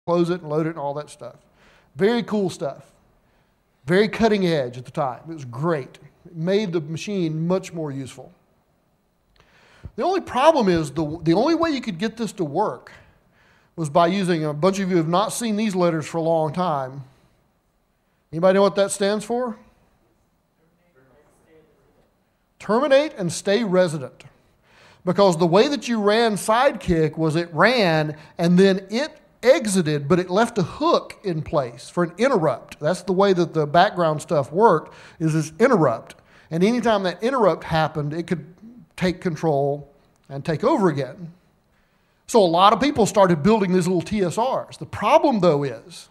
close it and load it and all that stuff. Very cool stuff. Very cutting edge at the time. It was great. It made the machine much more useful. The only problem is the only way you could get this to work was by using, a bunch of you have not seen these letters for a long time. Anybody know what that stands for? Terminate and stay resident. Because the way that you ran Sidekick was it ran and then it exited, but it left a hook in place for an interrupt. That's the way that the background stuff worked, is this interrupt. And anytime that interrupt happened, it could take control and take over again. So a lot of people started building these little TSRs. The problem, though, is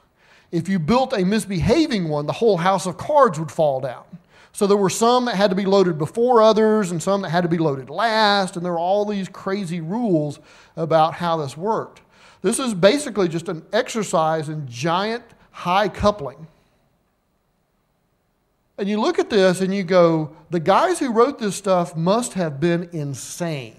if you built a misbehaving one, the whole house of cards would fall down. So there were some that had to be loaded before others and some that had to be loaded last, and there were all these crazy rules about how this worked. This is basically just an exercise in giant high coupling. And you look at this and you go, the guys who wrote this stuff must have been insane.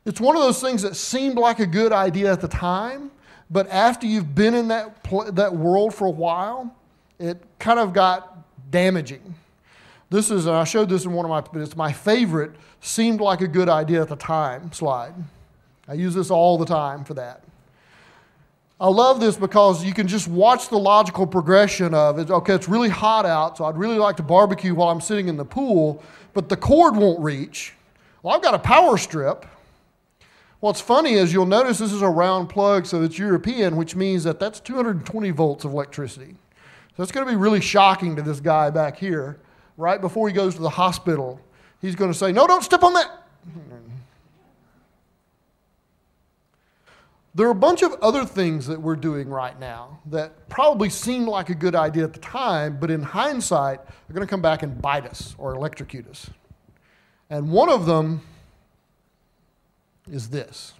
It's one of those things that seemed like a good idea at the time, but after you've been in that world for a while, it kind of got damaging. This is, and I showed this in one of my, but it's my favorite, seemed like a good idea at the time slide. I use this all the time for that. I love this because you can just watch the logical progression of it. Okay, it's really hot out, so I'd really like to barbecue while I'm sitting in the pool, but the cord won't reach. Well, I've got a power strip. What's funny is you'll notice this is a round plug, so it's European, which means that that's 220 volts of electricity. So it's going to be really shocking to this guy back here. Right before he goes to the hospital, he's going to say, no, don't step on that. There are a bunch of other things that we're doing right now that probably seemed like a good idea at the time, but in hindsight, are going to come back and bite us or electrocute us. And one of them is this.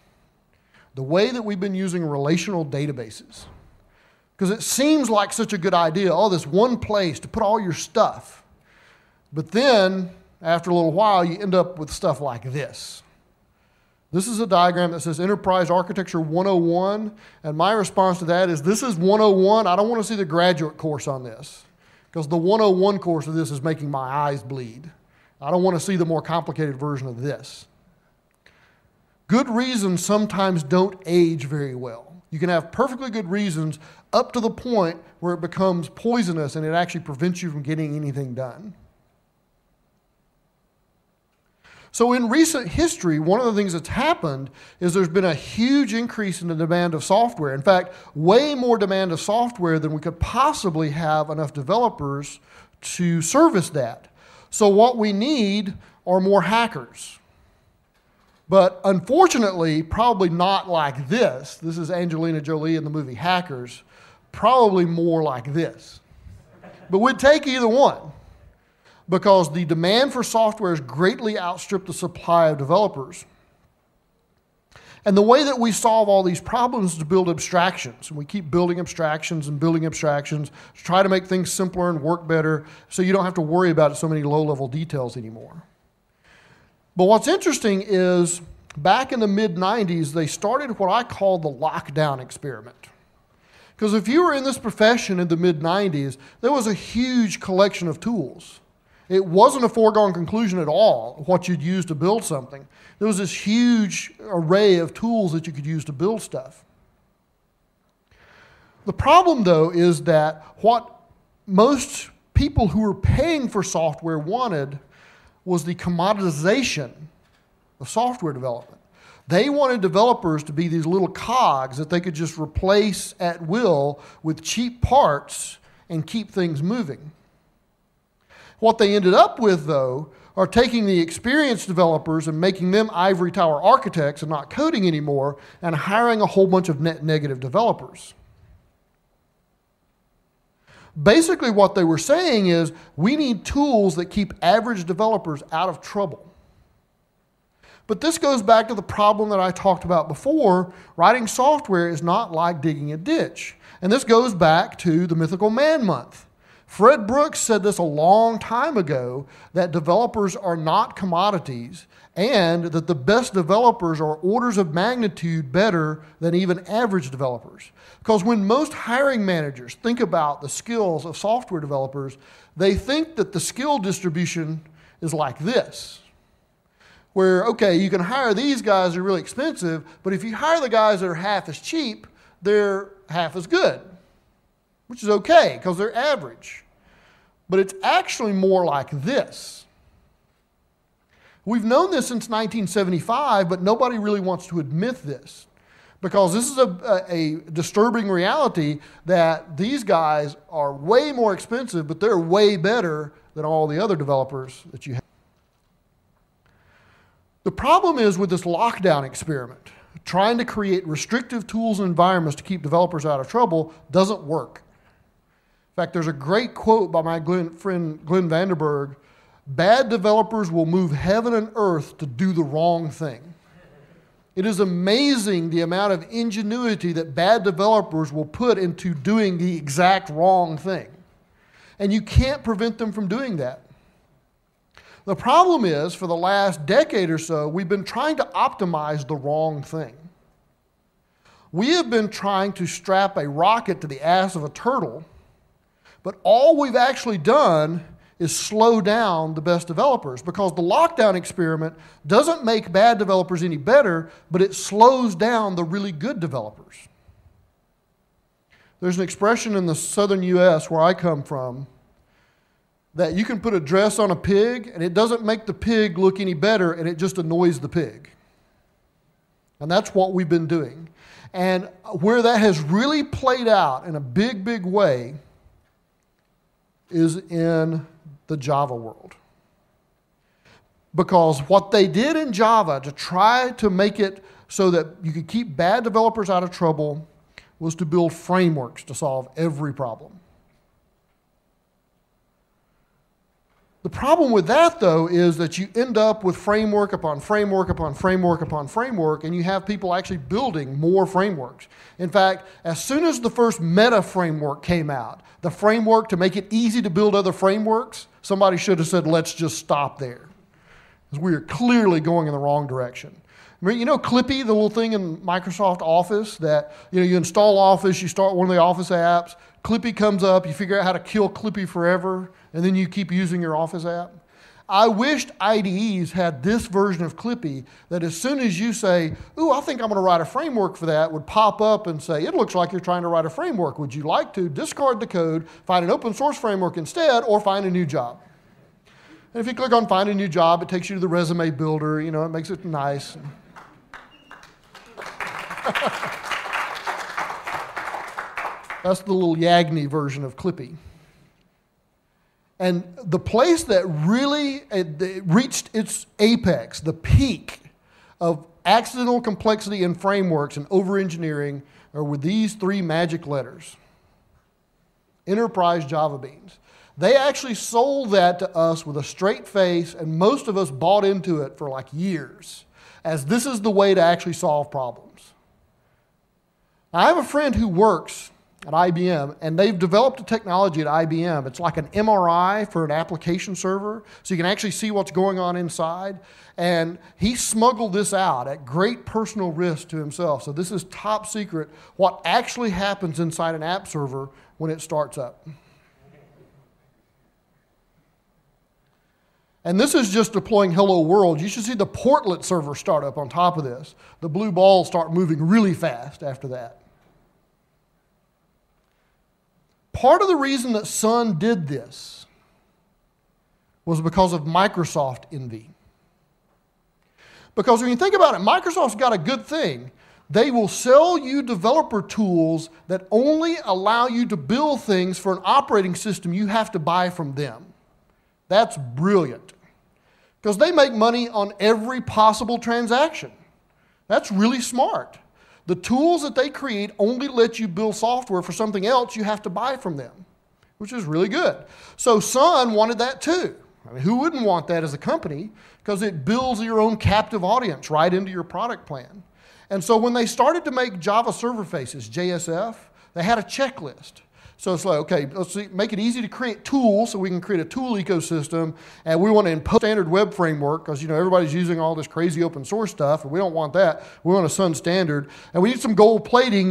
The way that we've been using relational databases. Because it seems like such a good idea, oh, this one place to put all your stuff. But then, after a little while, you end up with stuff like this. This is a diagram that says Enterprise Architecture 101, and my response to that is, this is 101. I don't want to see the graduate course on this, because the 101 course of this is making my eyes bleed. I don't want to see the more complicated version of this. Good reasons sometimes don't age very well. You can have perfectly good reasons up to the point where it becomes poisonous and it actually prevents you from getting anything done. So in recent history, one of the things that's happened is there's been a huge increase in the demand of software. In fact, way more demand of software than we could possibly have enough developers to service that. So what we need are more hackers. But unfortunately, probably not like this. This is Angelina Jolie in the movie Hackers. Probably more like this. But we'd take either one, because the demand for software has greatly outstripped the supply of developers. And the way that we solve all these problems is to build abstractions. And we keep building abstractions and building abstractions to try to make things simpler and work better so you don't have to worry about so many low-level details anymore. But what's interesting is back in the mid-90s, they started what I call the lockdown experiment. Because if you were in this profession in the mid-90s, there was a huge collection of tools. It wasn't a foregone conclusion at all what you'd use to build something. There was this huge array of tools that you could use to build stuff. The problem, though, is that what most people who were paying for software wanted was the commoditization of software development. They wanted developers to be these little cogs that they could just replace at will with cheap parts and keep things moving. What they ended up with, though, are taking the experienced developers and making them ivory tower architects and not coding anymore, and hiring a whole bunch of net negative developers. Basically what they were saying is, we need tools that keep average developers out of trouble. But this goes back to the problem that I talked about before. Writing software is not like digging a ditch. And this goes back to the mythical man month. Fred Brooks said this a long time ago, that developers are not commodities, and that the best developers are orders of magnitude better than even average developers. Because when most hiring managers think about the skills of software developers, they think that the skill distribution is like this. Where, okay, you can hire these guys who are really expensive, but if you hire the guys that are half as cheap, they're half as good, which is okay because they're average. But it's actually more like this. We've known this since 1975, but nobody really wants to admit this because this is a disturbing reality that these guys are way more expensive, but they're way better than all the other developers that you have. The problem is with this lockdown experiment, trying to create restrictive tools and environments to keep developers out of trouble doesn't work. In fact, there's a great quote by my friend Glenn Vanderberg: "Bad developers will move heaven and earth to do the wrong thing." It is amazing the amount of ingenuity that bad developers will put into doing the exact wrong thing. And you can't prevent them from doing that. The problem is, for the last decade or so, we've been trying to optimize the wrong thing. We have been trying to strap a rocket to the ass of a turtle, but all we've actually done is slow down the best developers, because the lockdown experiment doesn't make bad developers any better, but it slows down the really good developers. There's an expression in the southern U.S. where I come from that you can put a dress on a pig and it doesn't make the pig look any better, and it just annoys the pig. And that's what we've been doing. And where that has really played out in a big, big way is in the Java world. Because what they did in Java to try to make it so that you could keep bad developers out of trouble was to build frameworks to solve every problem. The problem with that, though, is that you end up with framework upon framework upon framework upon framework, and you have people actually building more frameworks. In fact, as soon as the first meta framework came out, the framework to make it easy to build other frameworks, somebody should have said, let's just stop there. Because we are clearly going in the wrong direction. You know Clippy, the little thing in Microsoft Office that, you install Office, you start one of the Office apps, Clippy comes up, you figure out how to kill Clippy forever, and then you keep using your Office app. I wished IDEs had this version of Clippy that as soon as you say, ooh, I think I'm going to write a framework for that, would pop up and say, it looks like you're trying to write a framework. Would you like to discard the code, find an open source framework instead, or find a new job? And if you click on find a new job, it takes you to the resume builder, it makes it nice. That's the little Yagni version of Clippy. And the place that really reached its apex, the peak of accidental complexity in frameworks and over-engineering, are with these three magic letters: Enterprise Java Beans. They actually sold that to us with a straight face, and most of us bought into it for like years, as this is the way to actually solve problems. I have a friend who works at IBM, and they've developed a technology at IBM. It's like an MRI for an application server, so you can actually see what's going on inside. And he smuggled this out at great personal risk to himself. So this is top secret, what actually happens inside an app server when it starts up. And this is just deploying Hello World. You should see the portlet server start up on top of this. The blue balls start moving really fast after that. Part of the reason that Sun did this was because of Microsoft envy. Because when you think about it, Microsoft's got a good thing. They will sell you developer tools that only allow you to build things for an operating system you have to buy from them. That's brilliant. Because they make money on every possible transaction. That's really smart. The tools that they create only let you build software for something else you have to buy from them, which is really good. So Sun wanted that too. I mean, who wouldn't want that as a company? Because it builds your own captive audience right into your product plan. And so when they started to make Java server faces, JSF, they had a checklist. So it's like, okay, let's make it easy to create tools so we can create a tool ecosystem, and we want to impose standard web framework because, everybody's using all this crazy open source stuff, and we don't want that. We want a Sun standard, and we need some gold plating,